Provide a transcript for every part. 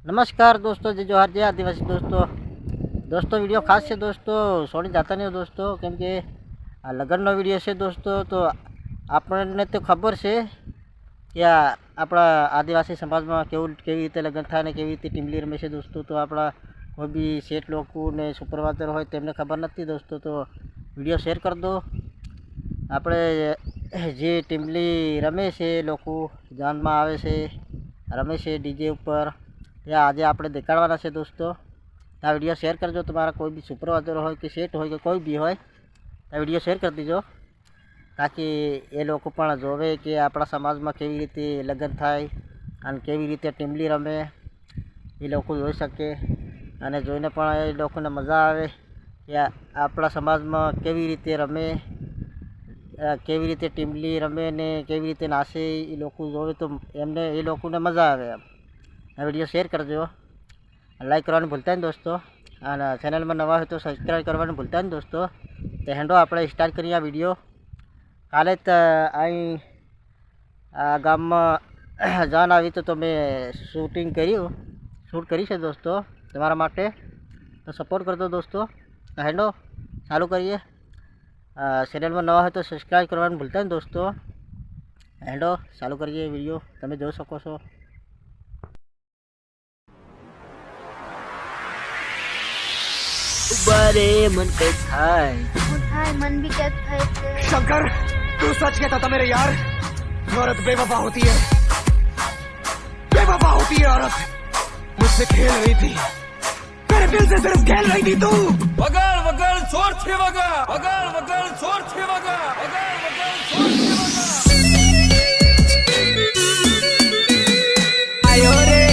नमस्कार दोस्तों, जय जोहार, जय आदिवासी दोस्तों वीडियो खास है दोस्तों। सोनी जाता नहीं दोस्तों, केम के लग्नનો વિડીયો છે दोस्तों। तो આપણને તો ખબર છે કે આપણા આદિવાસી સમાજમાં કેવી રીતે લગ્ન થાય ને કેવી રીતે ટીમલી રમે છે दोस्तों। તો આપણા કોઈ બી શેઠ લોકો ને સુપરવાઇઝર હોય તેમને ખબર નથી दोस्तों। तो વિડીયો શેર કરી દો। આપણે જે ટીમલી રમે છે લોકો જાનમાં આવે છે, રમે છે ડીજે ઉપર, या आज आप देखाड़वाना है दोस्तों। आ वीडियो शेयर करजो। तुम्हारा कोई भी सुपरवाइजर हो कि सेट हो कि कोई भी हो, आ वीडियो शेयर कर दीजो ताकि ये लोग पण जोवे कि अपना समाज में केवी रीते लग्न थाय अने केवी रीते टीमली रमे ये लोग जोई सके अने जोईने पण ए लोकोने मजा आवे कि अपना समाज में केवी रीते रमे, केवी रीते टीमली रमे ने केवी रीते नाचे ये लोग जोवे तो एमने ए लोकोने मजा आवे। आ वीडियो शेर करजो, लाइक करवाने भूलता नहीं दोस्तों, और चैनल में नवा है तो सब्सक्राइब करवाने भूलता नहीं दोस्तों। तो हेंडो आप स्टार्ट करिए आ वीडियो। काले आई गाम में जान आई तो मैं शूटिंग शूट करी है दोस्तों तुम्हारा माटे। तो सपोर्ट कर दो दोस्तों। तो हेंडो चालू करिए। चैनल में नवा है तो सब्सक्राइब करवाने भूलता नहीं दोस्तों। हेंडो चालू करिए वीडियो, तमे जो सको छो। बारे मन के थाय मन भी क्या थाय से। शंकर, तू सच कहता था मेरे यार, औरत बेवफा होती है, बेवफा होती है औरत। मुझसे खेल रही थी, मेरे दिल से सिर्फ खेल रही थी तू। वगाड़ वगाड़ छोड़ छे वगा, वगाड़ वगाड़ छोड़ छे वगा, वगाड़ वगाड़ छोड़ छे वगा। आयो रे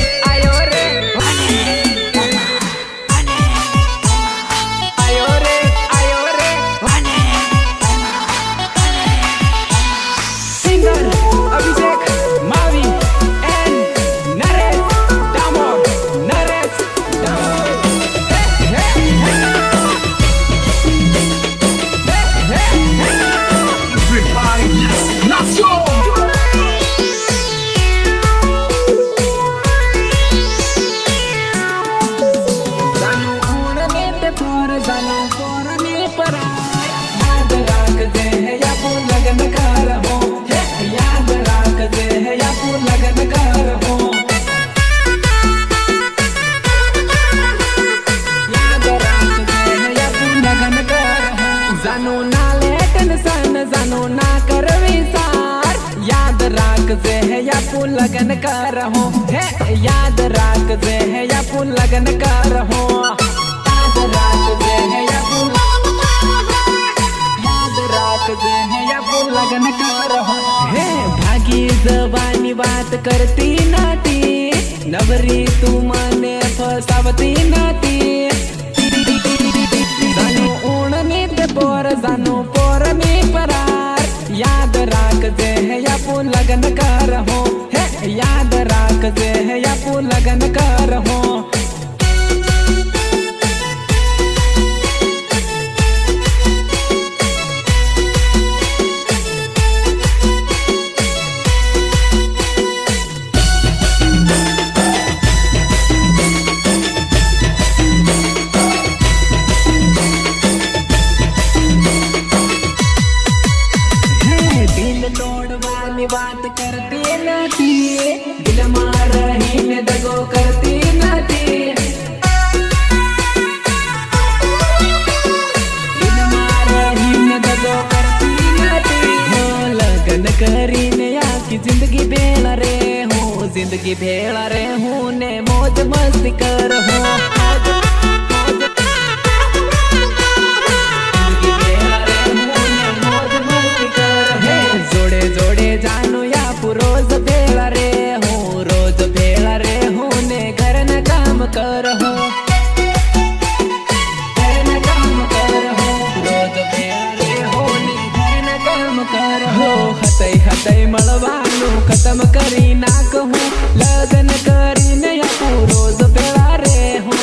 लगन कर रहो है, याद राख दे है या पुन लगन कर रहो, याद राख दे है या पुन, याद राख दे है या पुन लगन कर रहो है। भागी जबानी बात करती नाती, नवरी तू माने फसावती नाती। जानो उड़नी ते पोर, जानो पोर में परार, याद राख दे है या पुन लगन कर रहो, याद राख दे है या पुन लगन कर रहो। दिल तोड़वानी बात करती नाती, दिल मार रही में दगो करती नाती, दिल मार रही में दगो करती नाती। हो लगन करी ने आकी जिंदगी भेड़ रे हूँ, जिंदगी भेड़ रे हूँ ने मौज मस्ती कर हूँ। जोड़े जोड़े जानू या रोज भेड़ा रे हूँ, रोज भेड़ा रे हूँ ने घर न काम कर हो, घर न काम कर हो, रोज भेड़ा रे हूँ ने घर न काम कर हो। हतई हतई मलवानू खत्म करी ना कहूँ, लगन करी ने या रोज भेड़ा रे हूँ।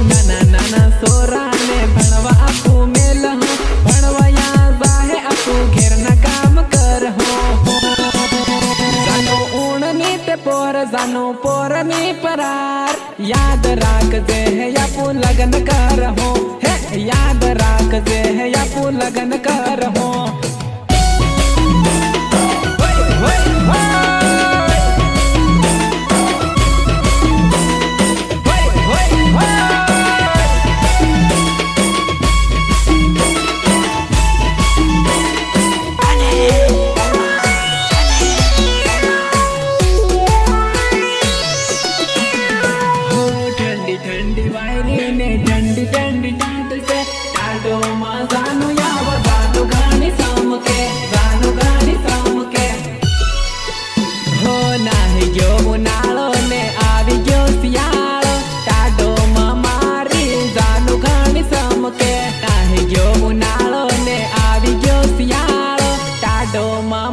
नाना नाना सोरा ने भणवा आपू मेल हूँ, भणवा जाहे आपू घेर न काम कर हो। जानो ऊण આપું લગન કરહો હે યાદ રાખજે હે આપું લગન કરહો ठंडी वायरी ने ठंडी ठंडी टाट से टाटो मजानो याव गानो गाणी सामके गानो गाणी सामके हो नाही गयो उनाळो ने આવી ગયો શિયાળો टाटो मारी गानो गाणी सामके नाही गयो उनाळो ने આવી ગયો શિયાળો टाटो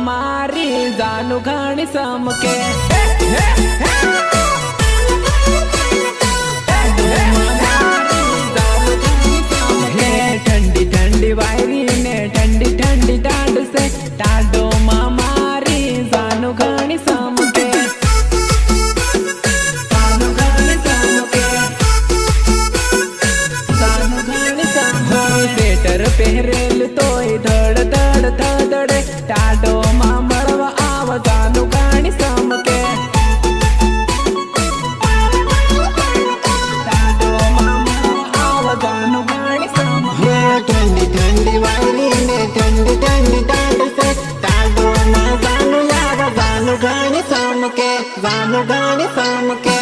मारी गानो गाणी सामके ठंडी ठंडी वायरी ने ठंडी ठंडी टाट से टाटो मारी जानो घणी सामके जानो घणी सामके जानो घणी सामके स्वेटर पहरेल तोय धड़ धड़ धड़े टाटो मा મળવા આવ જાનો ઘણી સામકે टाटो मा મળવા આવ જાનો ઘણી સામકે ठंडी ठंडी वायरी ने ठंडी ठंडी टाट से टाटो मजानो याव गानो गाणी सामके गानो गाणी सामके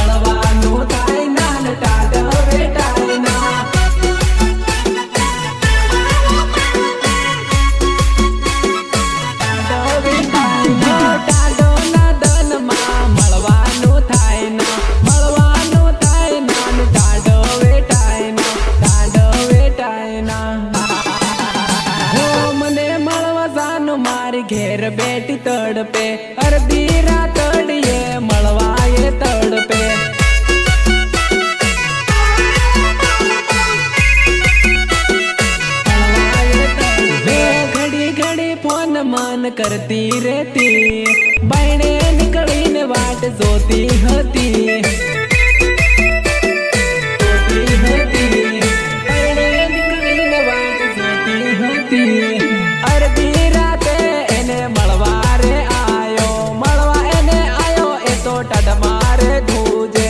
મળવાનું થાય ના ટાટો વેટાય ના ટાટો ના દનમાં મળવાનું થાય ના ટાટો વેટાય ના હો મને મળવા જાનું મારી ઘેર બેટી તડપે અડધી રાત તડીએ મળવા એ તડપે ઘડી ઘડી ફોન મન કરતી રહેતી બાયણે નીકળીને વાટ જોતી હતી અડધી રાતે એને મળવા રે આયો એ તો ટાડ મારે ધૂજે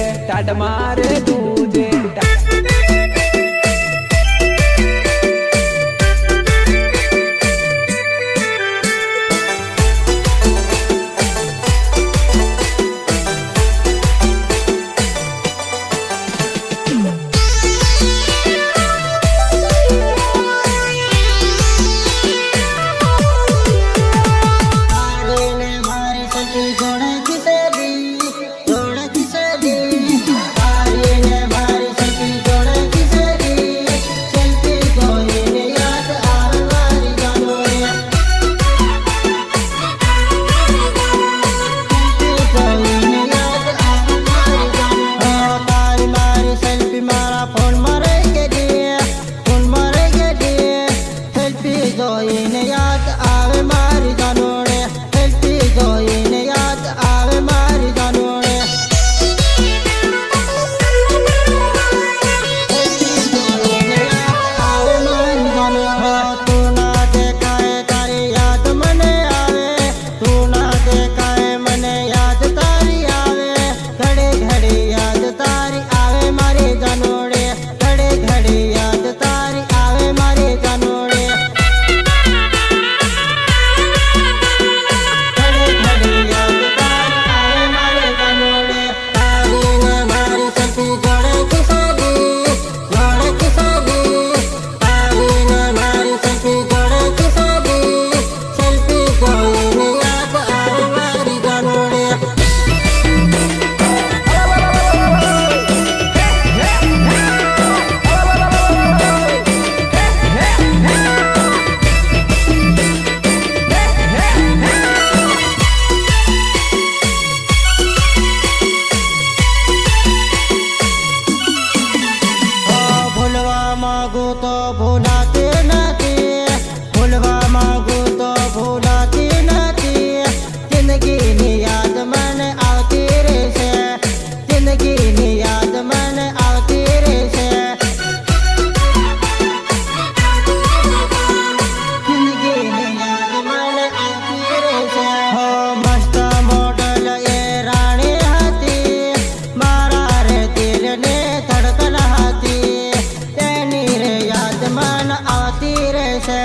રહેશે,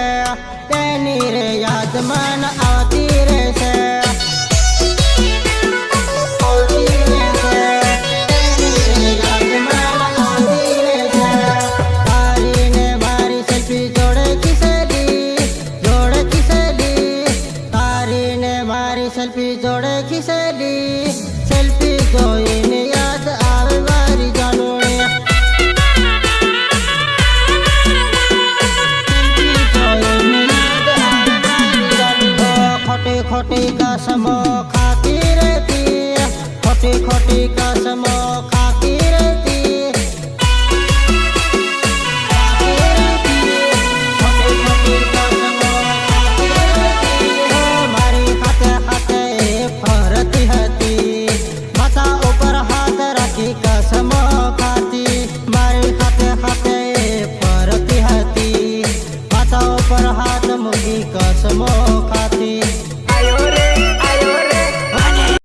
તેની રે યાદ મન આવતી રહેશે. સેલ્ફી જોડે ખીસેલી, સેલ્ફી જોઈને યાદ આવે મારી જાનોણી. ખોટી ખોટી કસમો ખાતી રહેતી, ખોટી ખોટી કસમો ખાતી રહેતી. કસમો ખાતી મારી હાથે હાથે ફરતી હતી, માથા ઉપર હાથ મૂકી કસમો